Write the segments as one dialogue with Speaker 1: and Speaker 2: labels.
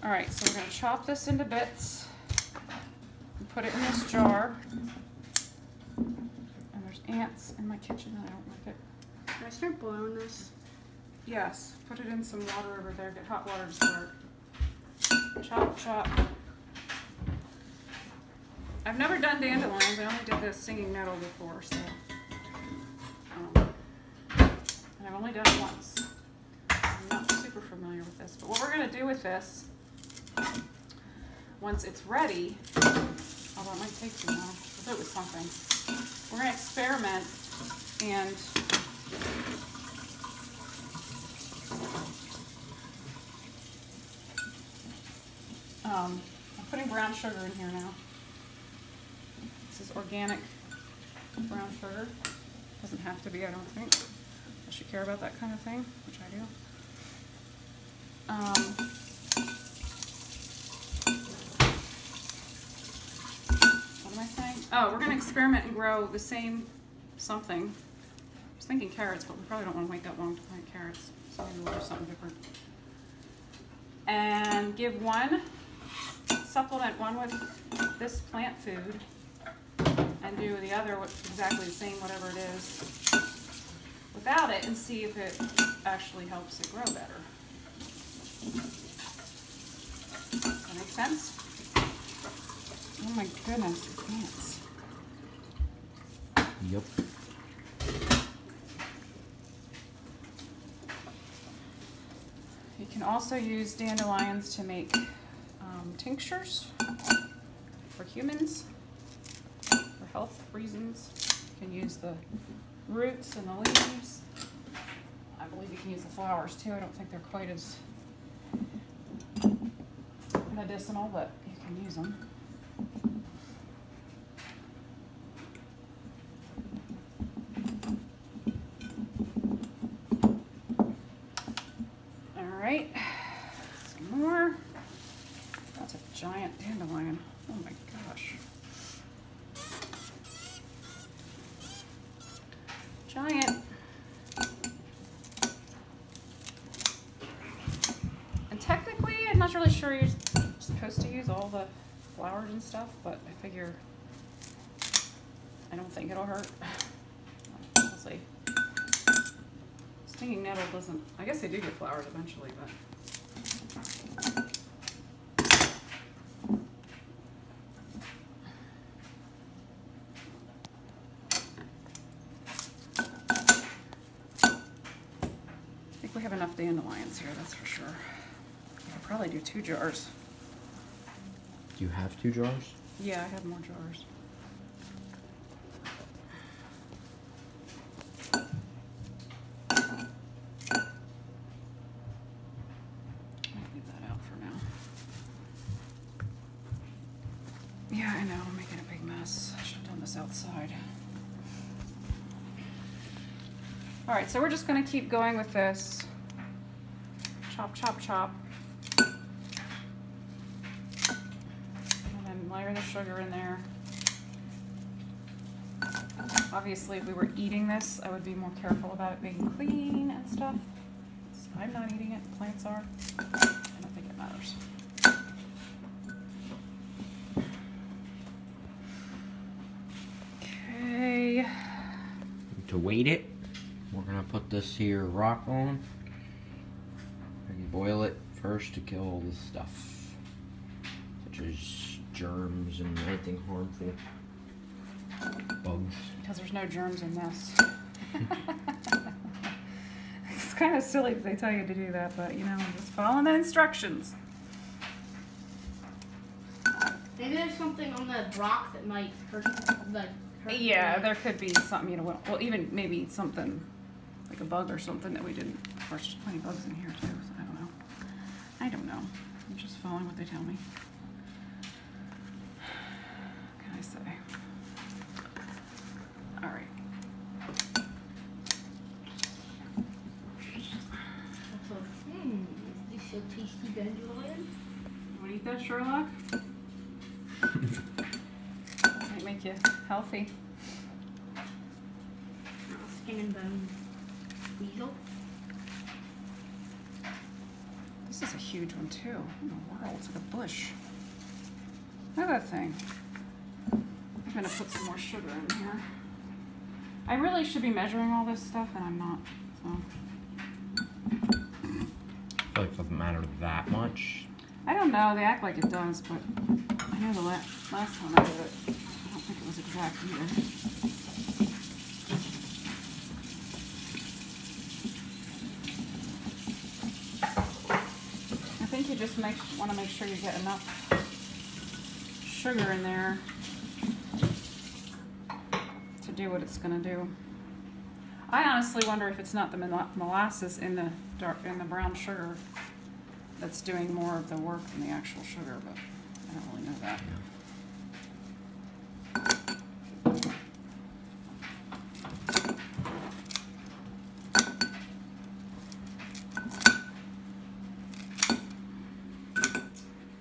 Speaker 1: All right, so we're gonna chop this into bits and put it in this jar. And there's ants in my kitchen and I don't like it.
Speaker 2: Can I start boiling this?
Speaker 1: Yes, put it in some water over there. Get hot water to start. Chop, chop. I've never done dandelions. I only did the singing nettle before, so. And I've only done it once. I'm not super familiar with this, but what we're gonna do with this, once it's ready, although it might take too long, we'll do it with something. We're gonna experiment and I'm putting brown sugar in here now. This is organic brown sugar. Doesn't have to be, I don't think. Unless you care about that kind of thing, which I do. What am I saying? Oh, we're going to experiment and grow the same something. I was thinking carrots, but we probably don't want to wait that long to plant carrots. So maybe we'll do something different. And give one, supplement one with this plant food, and do the other with exactly the same, whatever it is, without it, and see if it actually helps it grow better. Does that make sense? Oh my goodness, ants.
Speaker 3: Yep.
Speaker 1: You can also use dandelions to make tinctures for humans, for health reasons. You can use the roots and the leaves. I believe you can use the flowers too. I don't think they're quite as medicinal, but you can use them. All right, some more. That's a giant dandelion. Oh my gosh. Giant. And technically, I'm not really sure you're supposed to use all the flowers and stuff, but I figure I don't think it'll hurt. We'll see. Stinging nettle doesn't, I guess they do get flowers eventually, but. I think we have enough dandelions here, that's for sure. I could probably do 2 jars.
Speaker 3: Do you have 2 jars?
Speaker 1: Yeah, I have more jars. I'll leave that out for now. Yeah, I know, I'm making a big mess. I should have done this outside. All right, so we're just gonna keep going with this. Chop, chop, chop. And then layer the sugar in there. Obviously, if we were eating this, I would be more careful about it being clean and stuff. I'm not eating it, the plants are. I don't think it matters. Okay.
Speaker 3: To weight it, we're gonna put this here rock on and boil it first to kill all the stuff, such as germs and anything harmful. Bugs.
Speaker 1: Because there's no germs in this. It's kind of silly if they tell you to do that, but you know, just following the instructions.
Speaker 2: Maybe there's something on the rock that might hurt,
Speaker 1: Yeah, there could be something, you know, well, even maybe something like a bug or something that we didn't. Of course, there's plenty of bugs in here too, so I don't know. I don't know. I'm just following what they tell me. What can I say? All right.
Speaker 2: Is this a tasty dandelion?
Speaker 1: You want to eat that, Sherlock? Might make you healthy.
Speaker 2: Skin and bone weasel.
Speaker 1: This is a huge one too. What in the world? It's like a bush. Look at that thing. I'm gonna put some more sugar in here. I really should be measuring all this stuff, and I'm not. So.
Speaker 3: I feel like it doesn't matter that much.
Speaker 1: I don't know. They act like it does, but I know the last time I did it, I don't think it was exact either. I think you just want to make sure you get enough sugar in there to do what it's going to do. I honestly wonder if it's not the molasses in the brown sugar that's doing more of the work than the actual sugar, but I don't really know that.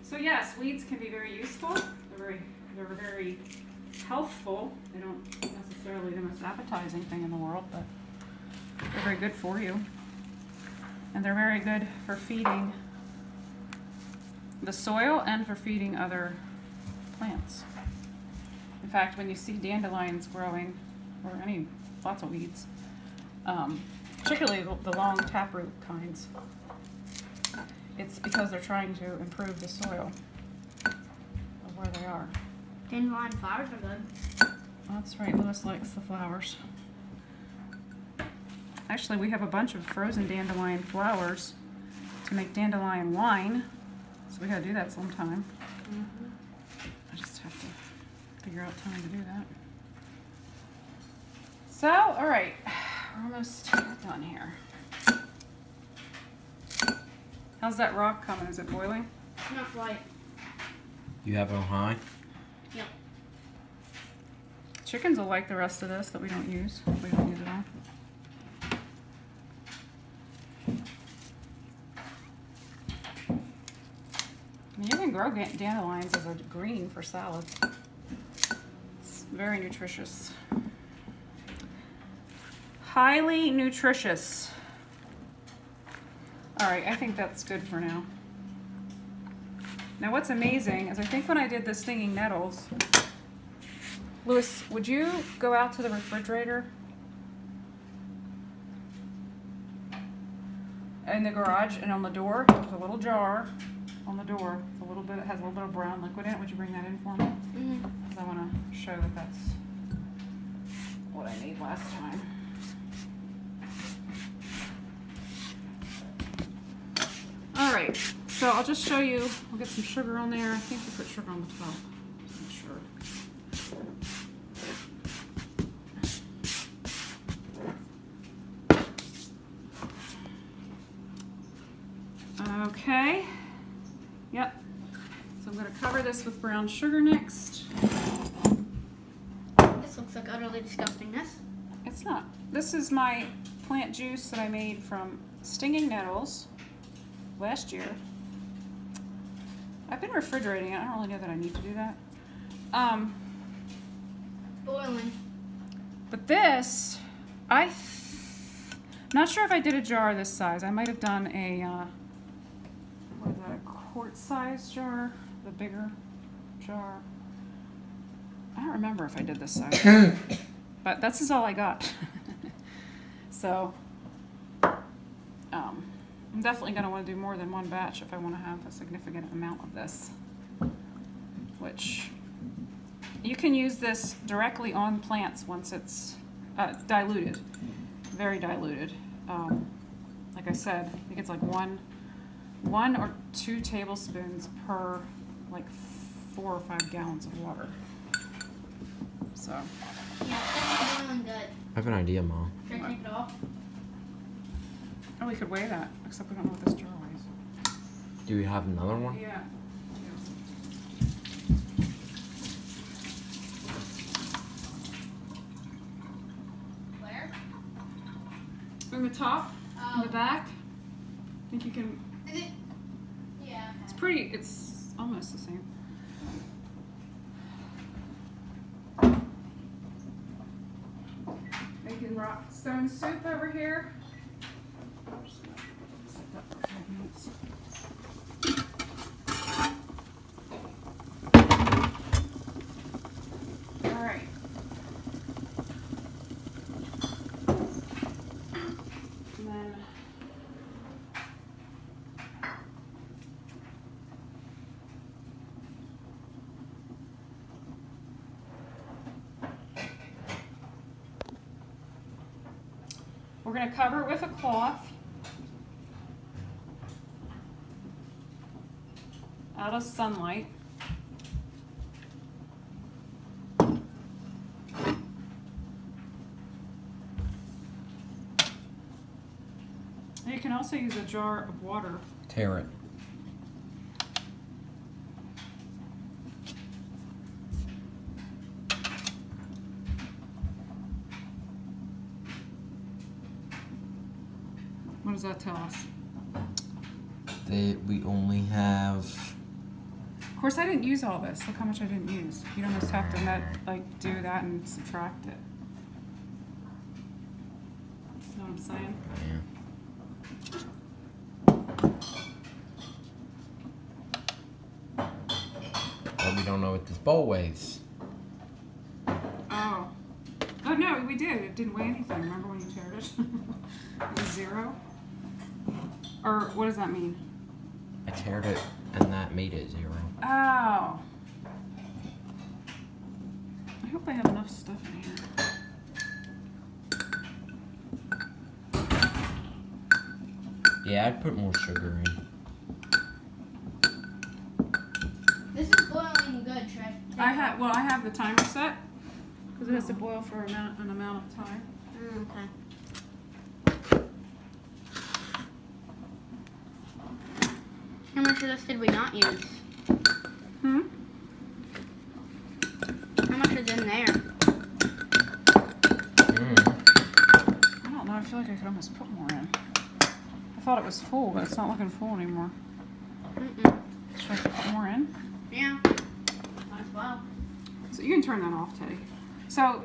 Speaker 1: So yes, weeds can be very useful. They're very healthful. They don't necessarily the most appetizing thing in the world, but they're very good for you. And they're very good for feeding the soil and for feeding other plants. In fact, when you see dandelions growing, or lots of weeds, particularly the long taproot kinds, it's because they're trying to improve the soil of where they are.
Speaker 2: Dandelion flowers are good.
Speaker 1: That's right, Lewis likes the flowers. Actually, we have a bunch of frozen dandelion flowers to make dandelion wine, so we gotta do that sometime. I just have to figure out time to do that. So, all right, we're almost done here. How's that rock coming? Is it boiling?
Speaker 2: Not quite.
Speaker 3: You have it on high?
Speaker 2: Yep.
Speaker 1: Chickens will like the rest of this that we don't use. We don't use it all. You can grow dandelions as a green for salad. It's very nutritious. Highly nutritious. All right, I think that's good for now. Now what's amazing is I think when I did the stinging nettles, Lewis, would you go out to the refrigerator in the garage, and on the door, there's a little jar on the door. It's a little bit, it has a little bit of brown liquid in it. Would you bring that in for me? Because I want to show that that's what I made last time. All right, so I'll just show you. We'll get some sugar on there. I think we put sugar on the top. Just make sure. Okay. Yep. So I'm going to cover this with brown sugar next.
Speaker 2: This looks like utterly disgustingness.
Speaker 1: It's not. This is my plant juice that I made from stinging nettles last year. I've been refrigerating it. I don't really know that I need to do that.
Speaker 2: Boiling.
Speaker 1: But this, I'm not sure if I did a jar this size. I might have done a, what is that, a quart size jar? The bigger jar? I don't remember if I did this size. But this is all I got. So, I'm definitely going to want to do more than one batch if I want to have a significant amount of this. Which, you can use this directly on plants once it's diluted. Very diluted. Like I said, I think it's like one or 2 tablespoons per like 4 or 5 gallons of water. So.
Speaker 2: Yeah, it's boiling good.
Speaker 3: I have an idea, Mom.
Speaker 2: Should I take it off?
Speaker 1: Oh, we could weigh that, except we don't know what this jar weighs.
Speaker 3: Do we have another one?
Speaker 1: Yeah.
Speaker 2: Where?
Speaker 1: In the top, in the back. I think you can.
Speaker 2: Is it? Yeah.
Speaker 1: Okay. It's almost the same. Making rock stone soup over here. We're going to cover it with a cloth out of sunlight. You can also use a jar of water.
Speaker 3: Tear it.
Speaker 1: What does that tell us?
Speaker 3: That we only have.
Speaker 1: Of course, I didn't use all this. Look how much I didn't use. You'd almost have to do that and subtract it. You know what I'm saying?
Speaker 3: Yeah. Well, we don't know what this bowl weighs.
Speaker 1: Oh. Oh no, we did. It didn't weigh anything. Remember when you teared it? It was 0? Or what does that mean?
Speaker 3: I teared it and that made it 0.
Speaker 1: Oh. I hope I have enough stuff in here.
Speaker 3: Yeah, I'd put more sugar in.
Speaker 2: This is boiling good, Trey.
Speaker 1: I have the timer set because it has to boil for an amount of time.
Speaker 2: Okay. How much of this did we not use?
Speaker 1: Hmm?
Speaker 2: How much is in there?
Speaker 1: I don't know. I feel like I could almost put more in. I thought it was full, but it's not looking full anymore. Should I put more in?
Speaker 2: Yeah. Might as well.
Speaker 1: So you can turn that off, Teddy. So,